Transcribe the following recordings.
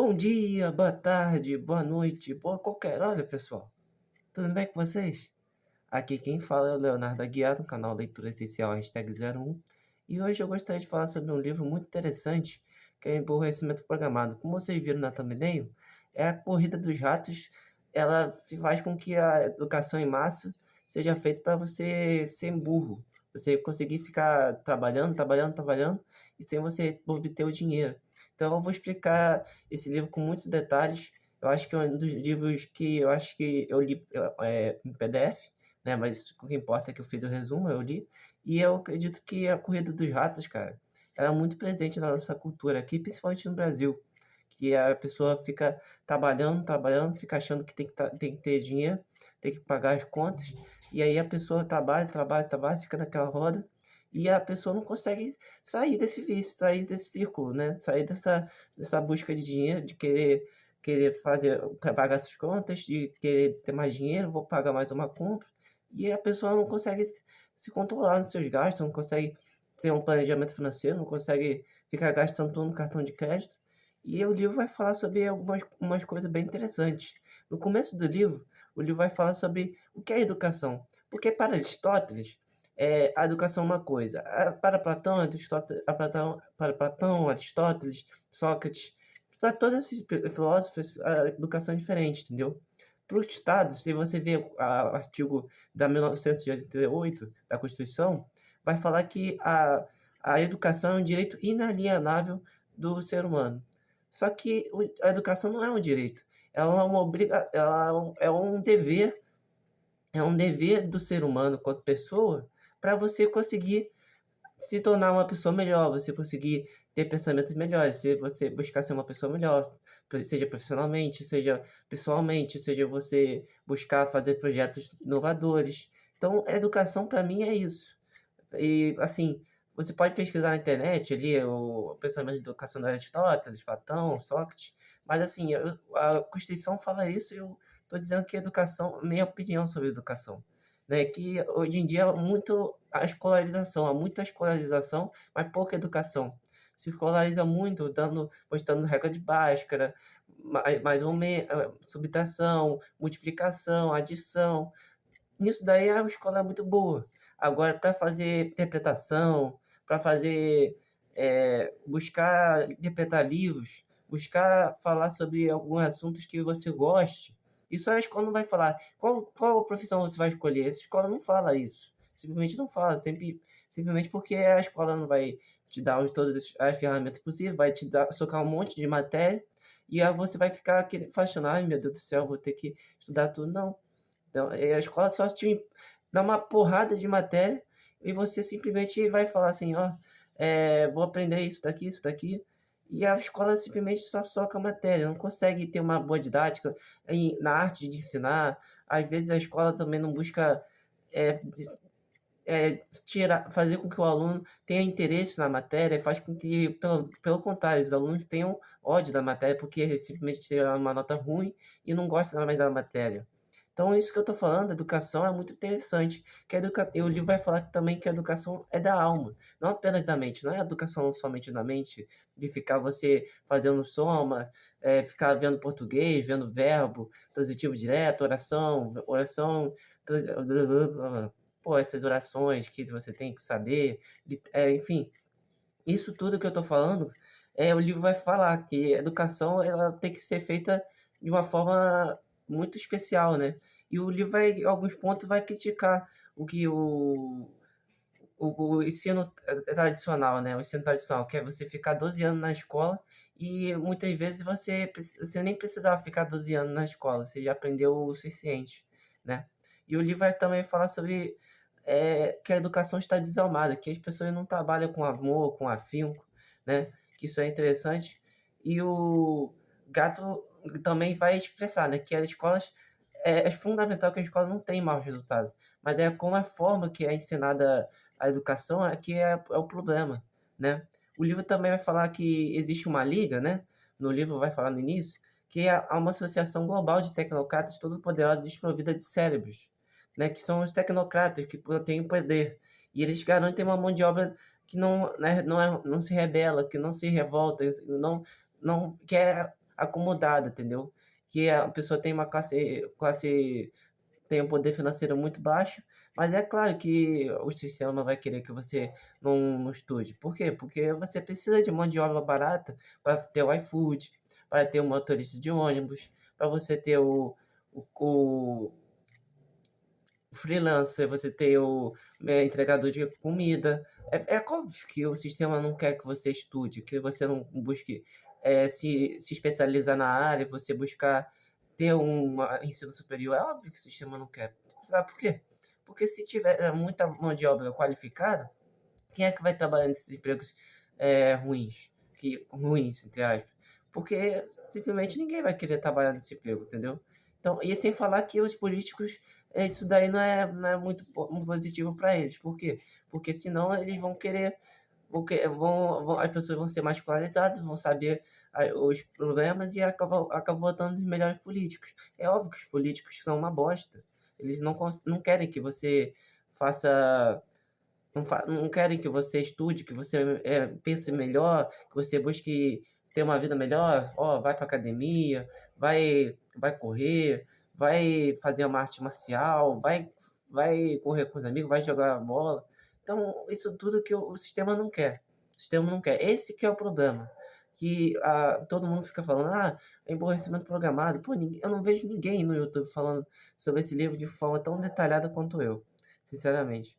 Bom dia, boa tarde, boa noite, boa qualquer hora, pessoal. Tudo bem com vocês? Aqui quem fala é o Leonardo Aguiar, do canal Leitura Essencial #01. E hoje eu gostaria de falar sobre um livro muito interessante, que é Emborrecimento Programado. Como vocês viram na thumbnail, é a corrida dos ratos. Ela faz com que a educação em massa seja feita para você ser burro. Você conseguir ficar trabalhando, trabalhando, trabalhando, e sem você obter o dinheiro. Então eu vou explicar esse livro com muitos detalhes. Eu acho que é um dos livros que eu acho que eu li em PDF, né? Mas o que importa é que eu fiz o resumo, eu li. E eu acredito que a corrida dos ratos, cara, ela é muito presente na nossa cultura aqui, principalmente no Brasil. Que a pessoa fica trabalhando, trabalhando, fica achando que tem que ter dinheiro, tem que pagar as contas. E aí a pessoa trabalha, trabalha, trabalha, fica naquela roda. E a pessoa não consegue sair desse vício, sair desse círculo, né? Sair dessa busca de dinheiro, de querer fazer, pagar essas contas, de querer ter mais dinheiro, vou pagar mais uma compra. E a pessoa não consegue se controlar nos seus gastos, não consegue ter um planejamento financeiro, não consegue ficar gastando tudo no cartão de crédito. E o livro vai falar sobre algumas umas coisas bem interessantes. No começo do livro, o livro vai falar sobre o que é educação. Porque para Aristóteles, a educação é uma coisa. Para Platão, para Platão, Aristóteles, Sócrates, para todos esses filósofos, a educação é diferente, entendeu? Para o Estado, se você ver o artigo da 1988 da Constituição, vai falar que a educação é um direito inalienável do ser humano. Só que a educação não é um direito, ela é uma ela é um dever do ser humano quanto pessoa, para você conseguir se tornar uma pessoa melhor, você conseguir ter pensamentos melhores, se você buscar ser uma pessoa melhor, seja profissionalmente, seja pessoalmente, seja você buscar fazer projetos inovadores. Então, a educação para mim é isso. E, assim, você pode pesquisar na internet ali o pensamento de educação de Aristóteles, Platão, Sócrates, mas assim, a Constituição fala isso e eu estou dizendo que educação, minha opinião sobre educação, né, que hoje em dia há muita escolarização, mas pouca educação. Se escolariza muito, mostrando regra de Bhaskara, mais ou menos, subtração, multiplicação, adição. Nisso daí a escola é muito boa. Agora para fazer interpretação, para fazer, buscar interpretar livros, buscar falar sobre alguns assuntos que você goste, isso a escola não vai falar. Qual profissão você vai escolher? Essa escola não fala isso. Simplesmente não fala, simplesmente porque a escola não vai te dar todas as ferramentas possíveis, vai te dar socar um monte de matéria, e aí você vai ficar achando: "Ai meu Deus do céu, vou ter que estudar tudo". Não. Então, a escola só te dá uma porrada de matéria e você simplesmente vai falar assim: "Ó, vou aprender isso daqui", e a escola simplesmente só soca a matéria, não consegue ter uma boa didática na arte de ensinar. Às vezes a escola também não busca, eh, fazer com que o aluno tenha interesse na matéria, faz com que, pelo contrário, os alunos tenham ódio da matéria, porque eles simplesmente tiraram uma nota ruim e não gostam mais da matéria. Então isso que eu estou falando, educação é muito interessante, que o livro vai falar também que a educação é da alma, não apenas da mente, não é educação somente da mente, de ficar você fazendo soma, ficar vendo português, vendo verbo, transitivo direto, oração, pô, essas orações que você tem que saber, enfim, isso tudo que eu estou falando, o livro vai falar que a educação ela tem que ser feita de uma forma muito especial, né. E o livro vai, em alguns pontos, vai criticar o que o ensino tradicional, né, o ensino tradicional, que é você ficar 12 anos na escola e muitas vezes você nem precisava ficar 12 anos na escola, você já aprendeu o suficiente, né. E o livro vai também falar sobre, que a educação está desalmada, que as pessoas não trabalham com amor, com afinco, né, que isso é interessante. E o Gato também vai expressar, né, que as escolas é fundamental que a escola não tem maus resultados, mas é como a forma que é ensinada a educação que é o problema, né. O livro também vai falar que existe uma liga, né, no livro vai falar no início, que há uma associação global de tecnocratas todo-poderosa desprovida de cérebros, né, que são os tecnocratas que têm o poder, e eles garantem uma mão de obra que não, né, não se rebela, que não se revolta, não quer acomodada, entendeu? Que a pessoa tem uma classe tem um poder financeiro muito baixo, mas é claro que o sistema vai querer que você não estude. Por quê? Porque você precisa de mão de obra barata para ter o iFood, para ter um motorista de ônibus, para você ter o freelancer, você ter entregador de comida. É óbvio que o sistema não quer que você estude, que você não busque, se especializar na área, você buscar ter um ensino superior. É óbvio que o sistema não quer. Sabe por quê? Porque se tiver muita mão de obra qualificada, quem é que vai trabalhar nesses empregos, ruins? Ruins, entre aspas. Porque simplesmente ninguém vai querer trabalhar nesse emprego, entendeu? Então, e sem falar que os políticos, isso daí não é muito positivo para eles. Por quê? Porque senão eles vão querer, as pessoas vão ser mais escolarizadas, vão saber os problemas e acabam votando nos melhores políticos. É óbvio que os políticos são uma bosta. Eles não querem que você faça não querem que você estude, que você, pense melhor, que você busque ter uma vida melhor. Ó, vai para academia, vai correr, vai fazer uma arte marcial, vai correr com os amigos, vai jogar bola. Então, isso tudo que o sistema não quer. O sistema não quer. Esse que é o problema, que, todo mundo fica falando: "Ah, é emborrecimento programado". Pô, eu não vejo ninguém no YouTube falando sobre esse livro de forma tão detalhada quanto eu, sinceramente.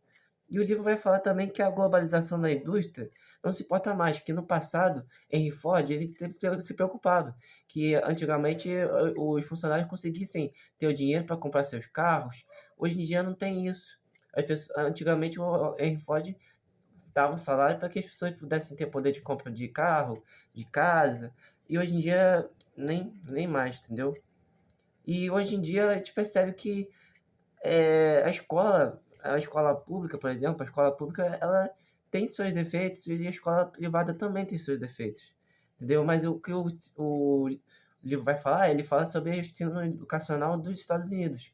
E o livro vai falar também que a globalização da indústria não se importa mais, que no passado, Henry Ford, ele sempre se preocupava, que antigamente os funcionários conseguissem ter o dinheiro para comprar seus carros. Hoje em dia não tem isso. Antigamente o Henry Ford dava um salário para que as pessoas pudessem ter poder de compra de carro, de casa, e hoje em dia nem mais, entendeu? E hoje em dia a gente percebe que a escola pública, por exemplo, a escola pública ela tem seus defeitos e a escola privada também tem seus defeitos, entendeu? Mas o que o livro vai falar, ele fala sobre o ensino educacional dos Estados Unidos,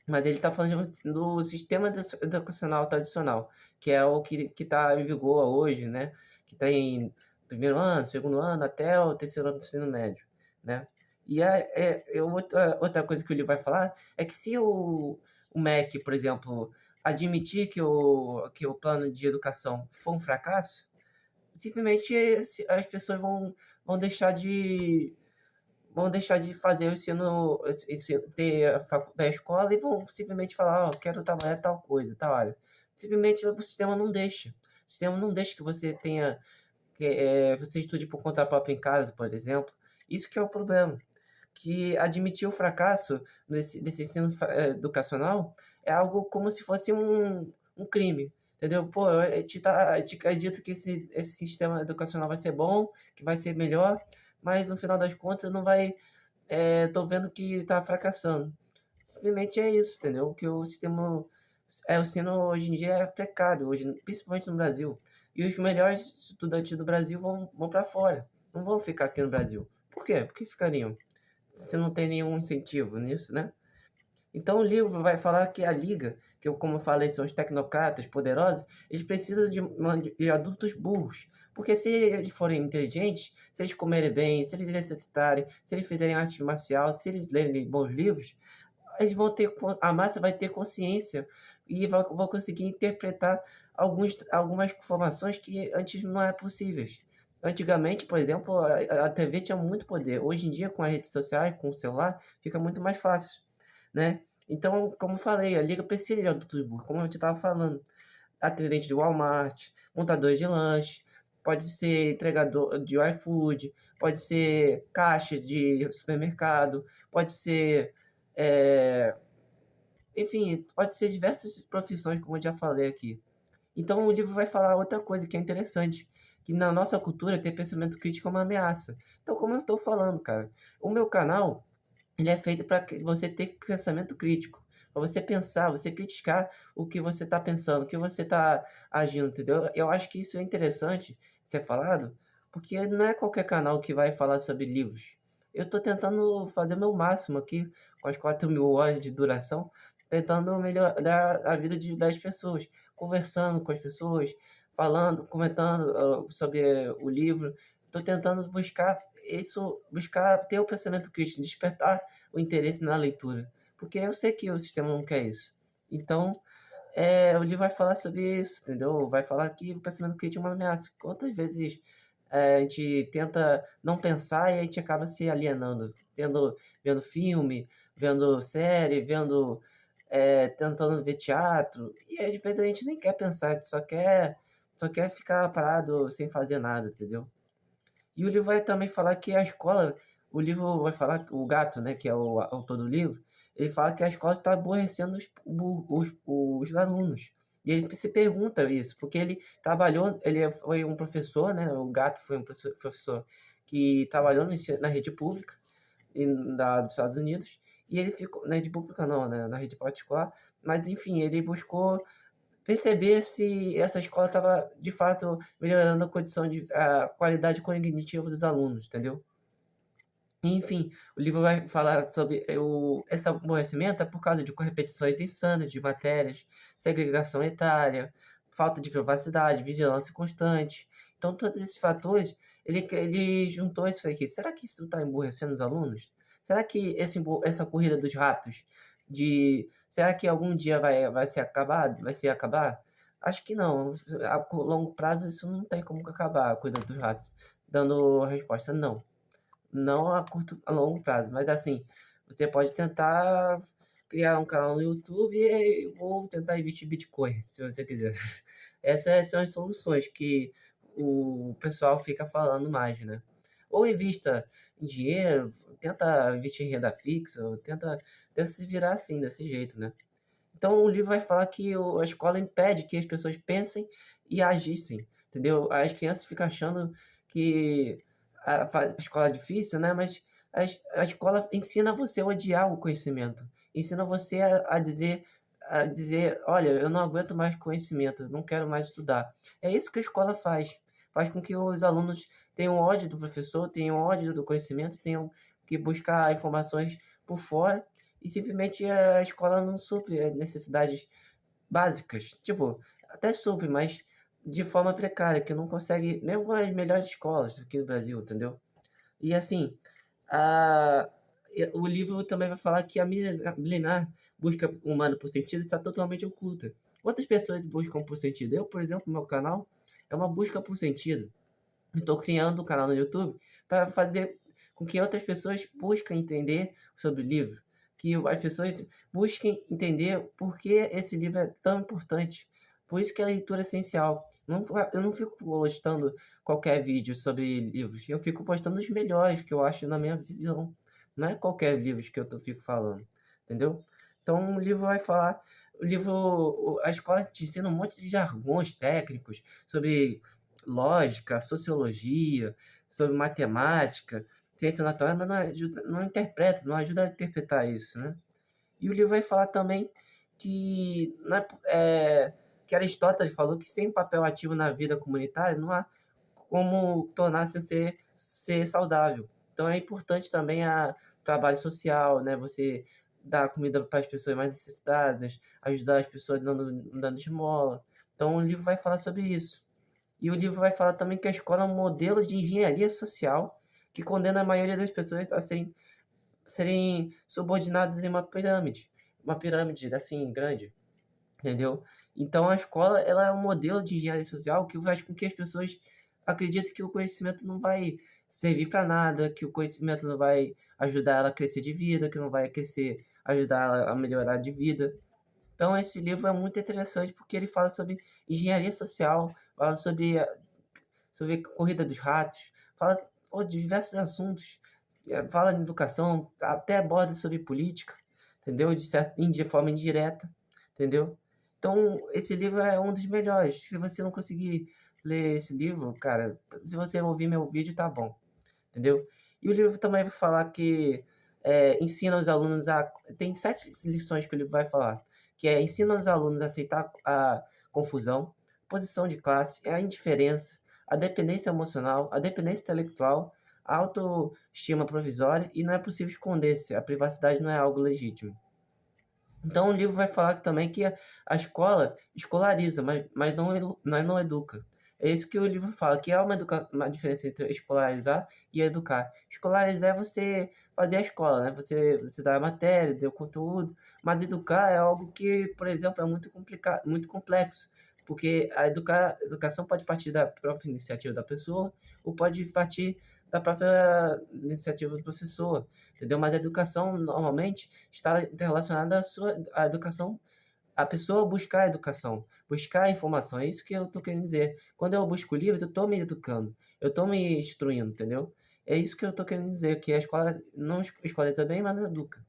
mas ele está falando do sistema educacional tradicional, que é o que está em vigor hoje, né? Que tem primeiro ano, segundo ano, até o terceiro ano do ensino médio, né? E outra coisa que o livro vai falar é que se o MEC, por exemplo, admitir que o plano de educação foi um fracasso, simplesmente as pessoas vão deixar de vão deixar de fazer o ter a escola e vão simplesmente falar: "Ó, quero trabalhar tal coisa, tal área". Simplesmente o sistema não deixa. O sistema não deixa que você tenha você estude por conta própria em casa, por exemplo. Isso que é o problema, que admitir o fracasso desse ensino educacional é algo como se fosse um crime, entendeu? Pô, eu te acredito que esse sistema educacional vai ser bom, que vai ser melhor, mas no final das contas não vai, tô vendo que está fracassando. Simplesmente é isso, entendeu? Que o ensino hoje em dia é precário, hoje, principalmente no Brasil. E os melhores estudantes do Brasil vão para fora, não vão ficar aqui no Brasil. Por quê? Por que ficariam? Se não tem nenhum incentivo nisso, né? Então o livro vai falar que a liga, que eu, como eu falei, são os tecnocratas poderosos, eles precisam de adultos burros. Porque se eles forem inteligentes, se eles comerem bem, se eles exercitarem, se eles fizerem arte marcial, se eles lerem bons livros, eles vão ter, a massa vai ter consciência e vão conseguir interpretar algumas informações que antes não eram possíveis. Antigamente, por exemplo, a TV tinha muito poder. Hoje em dia, com as redes sociais, com o celular, fica muito mais fácil, né? Então, como eu falei, a liga precisa de adultos burros, como eu te estava falando. Atendente de Walmart, montador de lanche, pode ser entregador de iFood, pode ser caixa de supermercado, pode ser, eh, enfim, pode ser diversas profissões, como eu já falei aqui. Então o livro vai falar outra coisa que é interessante, que na nossa cultura ter pensamento crítico é uma ameaça. Então, como eu estou falando, cara, o meu canal ele é feito para você ter pensamento crítico, para você pensar, você criticar o que você está pensando, o que você está agindo, entendeu? Eu acho que isso é interessante ser falado, porque não é qualquer canal que vai falar sobre livros. Eu estou tentando fazer o meu máximo aqui, com as 4.000 horas de duração, tentando melhorar a vida das pessoas, conversando com as pessoas, falando, comentando sobre o livro. Estou tentando buscar isso buscar ter o pensamento crítico, despertar o interesse na leitura, porque eu sei que o sistema não quer isso. Então, o livro vai falar sobre isso, entendeu? Vai falar que o pensamento crítico é uma ameaça. Quantas vezes, a gente tenta não pensar e a gente acaba se alienando, vendo filme, vendo série, tentando ver teatro, e às vezes a gente nem quer pensar, a gente só quer ficar parado sem fazer nada, entendeu? E o livro vai também falar que a escola o livro vai falar o gato, né, que é o autor do livro, ele fala que a escola está aborrecendo os alunos. E ele se pergunta isso, porque foi um professor, né, o gato foi um professor que trabalhou na rede pública dos Estados Unidos, e ele ficou na rede pública não, né, na rede particular, mas enfim, ele buscou perceber se essa escola estava, de fato, melhorando a qualidade cognitiva dos alunos, entendeu? Enfim, o livro vai falar sobre esse aborrecimento é por causa de repetições insanas de matérias, segregação etária, falta de privacidade, vigilância constante. Então, todos esses fatores, ele juntou isso aqui. Será que isso está emburrecendo os alunos? Será que essa corrida dos ratos, será que algum dia vai se acabar? Acho que não. A longo prazo, isso não tem como acabar, a corrida dos ratos. Dando a resposta não. Não a longo prazo, mas assim, você pode tentar criar um canal no YouTube ou tentar investir em Bitcoin, se você quiser. Essas são as soluções que o pessoal fica falando mais, né? Ou invista em dinheiro, tenta investir em renda fixa, ou tenta se virar assim, desse jeito, né? Então o livro vai falar que a escola impede que as pessoas pensem e agissem, entendeu? As crianças ficam achando que a escola é difícil, né? Mas a escola ensina você a odiar o conhecimento, ensina você a dizer, olha, eu não aguento mais conhecimento, eu não quero mais estudar. É isso que a escola faz. Faz com que os alunos tenham ódio do professor, tenham ódio do conhecimento, tenham que buscar informações por fora e simplesmente a escola não supre as necessidades básicas. Tipo, até supre, mas de forma precária, que não consegue, mesmo com as melhores escolas aqui do Brasil, entendeu? E assim, a, o livro também vai falar que a milenar busca humana por sentido está totalmente oculta. Quantas pessoas buscam por sentido? Eu, por exemplo, meu canal é uma busca por sentido. Estou criando um canal no YouTube para fazer com que outras pessoas busquem entender sobre o livro, que as pessoas busquem entender por que esse livro é tão importante. Por isso que a leitura é essencial. Eu não fico postando qualquer vídeo sobre livros, eu fico postando os melhores que eu acho na minha visão. Não é qualquer livro que fico falando, entendeu? Então o livro vai falar, a escola te ensina um monte de jargões técnicos sobre lógica, sociologia, sobre matemática, ciência natural, mas não interpreta, não ajuda a interpretar isso, né? E o livro vai falar também que, que Aristóteles falou que sem papel ativo na vida comunitária não há como tornar-se ser saudável. Então é importante também o trabalho social, né? Você dar comida para as pessoas mais necessitadas, ajudar as pessoas dando esmola. Então o livro vai falar sobre isso. E o livro vai falar também que a escola é um modelo de engenharia social que condena a maioria das pessoas a serem subordinadas em uma pirâmide assim grande, entendeu? Então a escola ela é um modelo de engenharia social que faz com que as pessoas acreditem que o conhecimento não vai servir para nada, que o conhecimento não vai ajudar ela a crescer de vida, que não vai ajudar ela a melhorar de vida. Então esse livro é muito interessante porque ele fala sobre engenharia social, fala sobre corrida dos ratos, fala de diversos assuntos, fala de educação, até aborda sobre política, entendeu? De forma indireta, entendeu? Então esse livro é um dos melhores. Se você não conseguir ler esse livro, cara, se você ouvir meu vídeo, tá bom, entendeu? E o livro também vai falar que ensina os alunos a. Tem 7 lições que o livro vai falar, que ensina os alunos a aceitar a confusão, posição de classe, a indiferença, a dependência emocional, a dependência intelectual, a autoestima provisória e não é possível esconder-se, a privacidade não é algo legítimo. Então o livro vai falar também que a escola escolariza, mas não educa. É isso que o livro fala, que há uma diferença entre escolarizar e educar. Escolarizar é você fazer a escola, né, você dá a matéria, dá o conteúdo, mas educar é algo que, por exemplo, é muito complexo, porque a educação pode partir da própria iniciativa da pessoa ou pode partir da própria iniciativa do professor, entendeu? Mas a educação normalmente está interrelacionada à educação, a pessoa buscar a educação, buscar a informação, é isso que eu tô querendo dizer. Quando eu busco livros, eu tô me educando, eu tô me instruindo, entendeu? É isso que eu tô querendo dizer, que a escola não escolariza bem, mas não educa.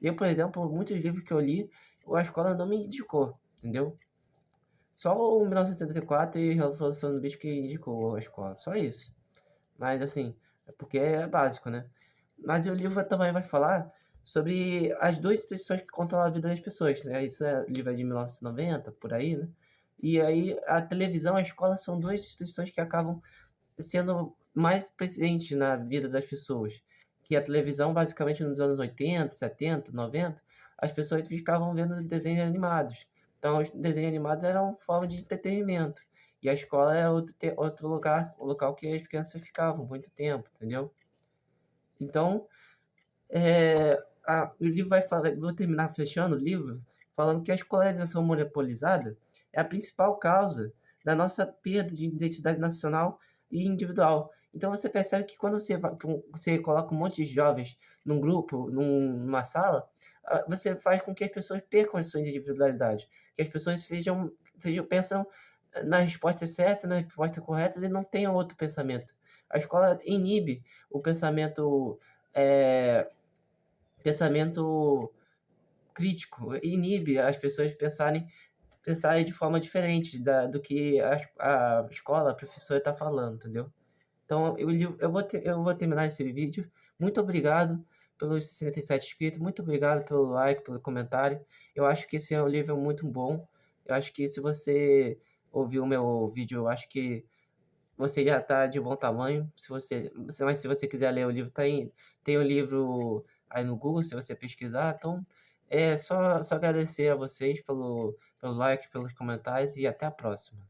Eu, por exemplo, muitos livros que eu li, a escola não me indicou, entendeu? Só o 1984 e Revolução do Bicho que indicou a escola, só isso. Mas assim, é porque é básico, né? Mas o livro também vai falar sobre as duas instituições que controlam a vida das pessoas, né? Isso é o livro é de 1990, por aí, né? E aí a televisão e a escola são duas instituições que acabam sendo mais presentes na vida das pessoas. Que a televisão, basicamente, nos anos 80, 70, 90, as pessoas ficavam vendo desenhos animados. Então, os desenhos animados eram forma de entretenimento. E a escola é outro lugar, o local que as crianças ficavam muito tempo, entendeu? Então, o livro vai falar, vou terminar fechando o livro, falando que a escolarização monopolizada é a principal causa da nossa perda de identidade nacional e individual. Então você percebe que quando você coloca um monte de jovens num grupo, numa sala, você faz com que as pessoas percam a sua individualidade, que as pessoas pensam na resposta certa, na resposta correta e não tenham outro pensamento. A escola inibe o eh, pensamento crítico, inibe as pessoas pensarem de forma diferente do que a escola, a professora está falando, entendeu? Então, eu vou terminar esse vídeo. Muito obrigado pelos 67 inscritos, muito obrigado pelo like, pelo comentário. Eu acho que esse é um livro muito bom. Eu acho que se você ouviu o meu vídeo, eu acho que você já está de bom tamanho. Mas se você quiser ler o livro, tem o livro aí no Google, se você pesquisar. Então, é só agradecer a vocês pelo like, pelos comentários e até a próxima.